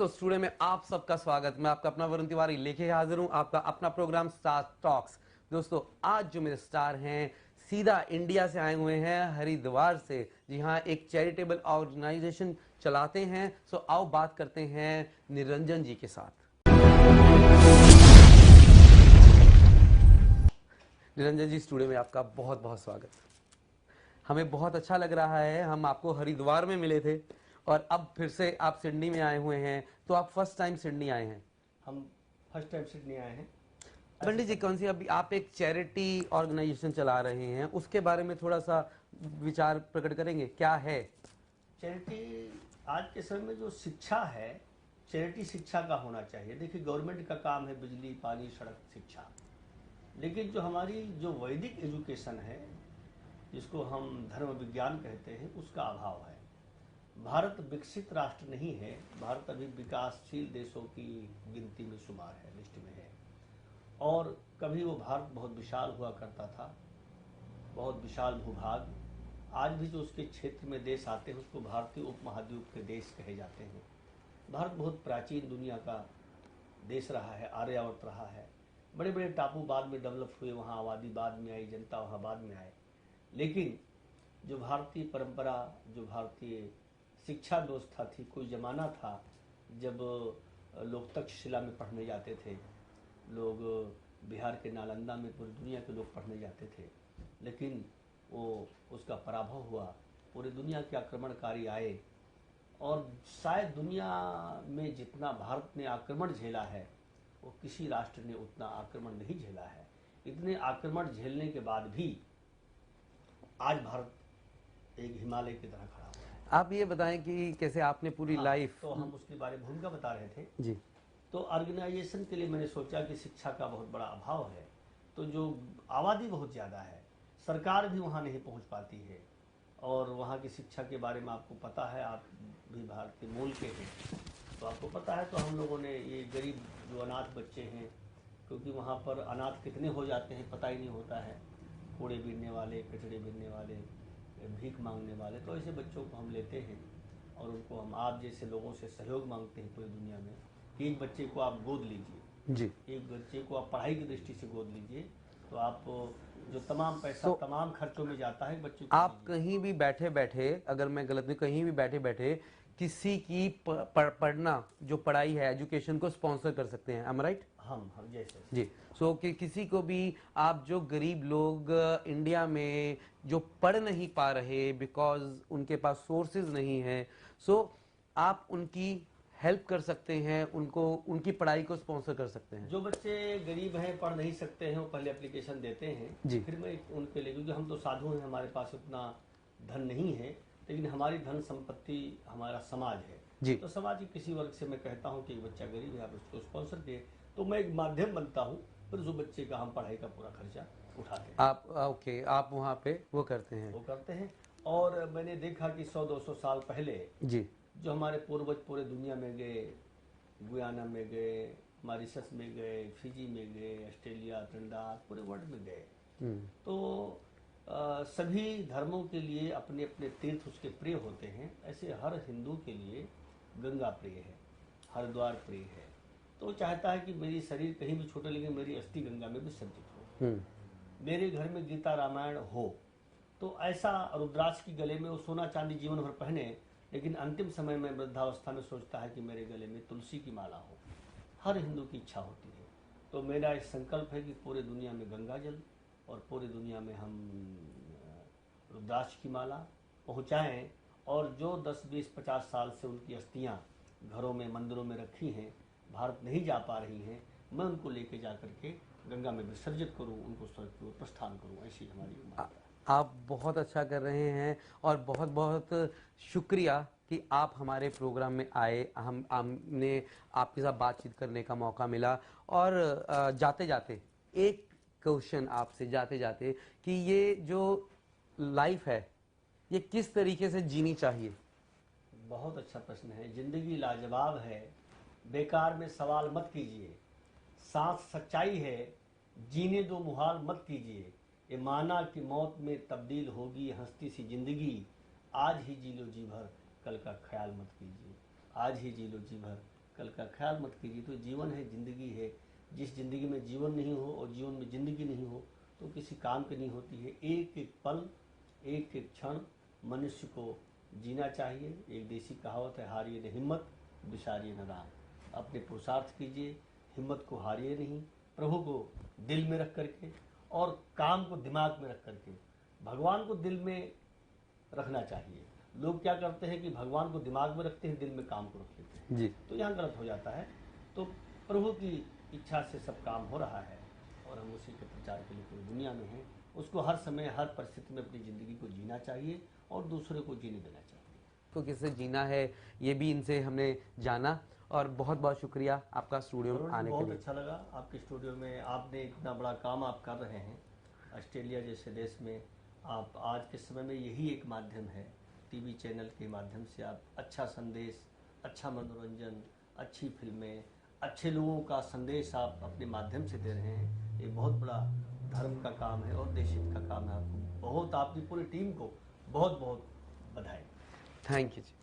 दोस्तों स्टूडियो में आप सबका स्वागत। मैं आपका अपना वरुण तिवारी लेके हाजिर हूं आपका अपना प्रोग्राम स्टार टॉक्स। दोस्तों आज जो मेरे स्टार हैं सीधा इंडिया से आए हुए हैं, हरिद्वार से। जी हाँ, एक चैरिटेबल ऑर्गेनाइजेशन चलाते हैं। सो आओ बात करते हैं निरंजन जी के साथ। निरंजन जी स्टूडियो में आपका बहुत बहुत स्वागत। हमें बहुत अच्छा लग रहा है, हम आपको हरिद्वार में मिले थे और अब फिर से आप सिडनी में आए हुए हैं। तो आप फर्स्ट टाइम सिडनी आए हैं? हम फर्स्ट टाइम सिडनी आए हैं। पंडित जी, कौन सी अभी आप एक चैरिटी ऑर्गेनाइजेशन चला रहे हैं, उसके बारे में थोड़ा सा विचार प्रकट करेंगे, क्या है? चैरिटी आज के समय में जो शिक्षा है, चैरिटी शिक्षा का होना चाहिए। देखिए, गवर्नमेंट का काम है बिजली, पानी, सड़क, शिक्षा, लेकिन जो हमारी जो वैदिक एजुकेशन है, जिसको हम धर्म विज्ञान कहते हैं, उसका अभाव है। भारत विकसित राष्ट्र नहीं है, भारत अभी विकासशील देशों की गिनती में शुमार है, लिस्ट में है। और कभी वो भारत बहुत विशाल हुआ करता था, बहुत विशाल भूभाग। आज भी जो उसके क्षेत्र में देश आते हैं उसको भारतीय उपमहाद्वीप के देश कहे जाते हैं। भारत बहुत प्राचीन दुनिया का देश रहा है, आर्यावर्त रहा है। बड़े बड़े टापू बाद में डेवलप हुए, वहाँ आबादी बाद में आई, जनता वहाँ बाद में आए। लेकिन जो भारतीय परंपरा, जो भारतीय शिक्षा व्यवस्था थी, कोई ज़माना था जब लोग तक्षशिला में पढ़ने जाते थे, लोग बिहार के नालंदा में पूरी दुनिया के लोग पढ़ने जाते थे, लेकिन वो उसका पराभव हुआ। पूरी दुनिया के आक्रमणकारी आए और शायद दुनिया में जितना भारत ने आक्रमण झेला है वो किसी राष्ट्र ने उतना आक्रमण नहीं झेला है। इतने आक्रमण झेलने के बाद भी आज भारत एक हिमालय की तरह खड़ा हुआ है। आप ये बताएं कि कैसे आपने पूरी लाइफ। तो हम उसके बारे में भूमिका बता रहे थे जी। तो ऑर्गेनाइजेशन के लिए मैंने सोचा कि शिक्षा का बहुत बड़ा अभाव है, तो जो आबादी बहुत ज़्यादा है, सरकार भी वहाँ नहीं पहुँच पाती है, और वहाँ की शिक्षा के बारे में आपको पता है, आप भी भारत के मूल के हैं तो आपको पता है। तो हम लोगों ने ये गरीब जो अनाथ बच्चे हैं, क्योंकि वहाँ पर अनाथ कितने हो जाते हैं पता ही नहीं होता है, कूड़े बीनने वाले, कचड़े बीनने वाले, भीख मांगने वाले, तो ऐसे बच्चों को हम लेते हैं और उनको हम आप जैसे लोगों से सहयोग मांगते हैं पूरी दुनिया में कि एक बच्चे को आप गोद लीजिए जी। एक बच्चे को आप पढ़ाई की दृष्टि से गोद लीजिए, तो आप जो तमाम पैसा तो तमाम खर्चों में जाता है बच्चे को आप दीजिए। कहीं भी बैठे बैठे, अगर मैं गलत नहीं, कहीं भी बैठे बैठे किसी की पढ़ना जो पढ़ाई है, एजुकेशन को स्पॉन्सर कर सकते हैं। am I right? हम जैसे जी। सो कि किसी को भी आप जो गरीब लोग इंडिया में जो पढ़ नहीं पा रहे बिकॉज उनके पास सोर्सेज नहीं है, सो आप उनकी हेल्प कर सकते हैं, उनको उनकी पढ़ाई को स्पॉन्सर कर सकते हैं। जो बच्चे गरीब हैं, पढ़ नहीं सकते हैं, वो पहले एप्लीकेशन देते हैं जी। फिर मैं उनके लिए, क्योंकि हम तो साधु हैं, हमारे पास उतना धन नहीं है, लेकिन हमारी धन संपत्ति हमारा समाज है। जी। तो समाज के किसी वर्ग से मैं कहता हूँ कि एक बच्चा गरीब है, आप उसको स्पॉन्सर किए, तो मैं एक माध्यम बनता हूँ, फिर उस बच्चे का हम पढ़ाई का पूरा खर्चा उठाते हैं। आप ओके, आप वहाँ पे वो करते हैं। वो करते हैं। और मैंने देखा कि 100-200 साल पहले जी। जो हमारे पूर्वज पूरे दुनिया में गए, गुयाना में गए, मॉरिशस में गए, फिजी में गए, ऑस्ट्रेलिया, त्रिनिदाद, पूरे वर्ल्ड में गए, तो सभी धर्मों के लिए अपने अपने तीर्थ उसके प्रिय होते हैं। ऐसे हर हिंदू के लिए गंगा प्रिय है, हरिद्वार प्रिय है। तो वो चाहता है कि मेरी शरीर कहीं भी छूटे लेकिन मेरी अस्थि गंगा में विसर्जित हो, मेरे घर में गीता रामायण हो। तो ऐसा रुद्राक्ष की गले में वो सोना चांदी जीवन भर पहने, लेकिन अंतिम समय में वृद्धावस्था में सोचता है कि मेरे गले में तुलसी की माला हो। हर हिंदू की इच्छा होती है। तो मेरा एक संकल्प है कि पूरे दुनिया में गंगा जल और पूरी दुनिया में हम रुद्राक्ष की माला पहुँचाएँ, और जो 10-20-50 साल से उनकी अस्थियाँ घरों में मंदिरों में रखी हैं, भारत नहीं जा पा रही हैं, मैं उनको लेके जा करके गंगा में विसर्जित करूं, उनको स्वर्ग की ओर प्रस्थान करूं। ऐसी हमारी मान्यता है। आप बहुत अच्छा कर रहे हैं और बहुत बहुत शुक्रिया कि आप हमारे प्रोग्राम में आए, हमने आपके साथ बातचीत करने का मौका मिला। और जाते जाते एक क्वेश्चन आपसे, जाते जाते, कि ये जो लाइफ है ये किस तरीके से जीनी चाहिए? बहुत अच्छा प्रश्न है। जिंदगी लाजवाब है, बेकार में सवाल मत कीजिए। सांस सच्चाई है, जीने दो मुहाल मत कीजिए। ये माना कि मौत में तब्दील होगी हंसती सी जिंदगी। आज ही जी लो जी भर, कल का ख्याल मत कीजिए। आज ही जी लो जी भर, कल का ख्याल मत कीजिए। तो जीवन है, जिंदगी है, जिस जिंदगी में जीवन नहीं हो और जीवन में जिंदगी नहीं हो तो किसी काम की नहीं होती है। एक एक पल, एक एक क्षण मनुष्य को जीना चाहिए। एक देसी कहावत है, हारिए न हिम्मत, बिसारिए न राम। अपने पुरुषार्थ कीजिए, हिम्मत को हारिए नहीं, प्रभु को दिल में रख करके और काम को दिमाग में रख करके। भगवान को दिल में रखना चाहिए। लोग क्या करते हैं कि भगवान को दिमाग में रखते हैं, दिल में काम को रख लेते हैं जी। तो यहाँ गलत हो जाता है। तो प्रभु की इच्छा से सब काम हो रहा है और हम उसी के प्रचार के लिए पूरी दुनिया में हैं। उसको हर समय, हर परिस्थिति में अपनी ज़िंदगी को जीना चाहिए और दूसरे को जीने देना चाहिए। को किससे जीना है ये भी इनसे हमने जाना। और बहुत बहुत शुक्रिया आपका स्टूडियो में आने के बहुत लिए। अच्छा लगा आपके स्टूडियो में। आपने इतना बड़ा काम आप कर रहे हैं ऑस्ट्रेलिया जैसे देश में। आप आज के समय में यही एक माध्यम है, टीवी चैनल के माध्यम से आप अच्छा संदेश, अच्छा मनोरंजन, अच्छी फिल्में, अच्छे लोगों का संदेश आप अपने माध्यम से दे रहे हैं। ये बहुत बड़ा धर्म का काम है और देश हित का काम है। आपको बहुत, आपकी पूरी टीम को बहुत बहुत बधाई। Thank you ji.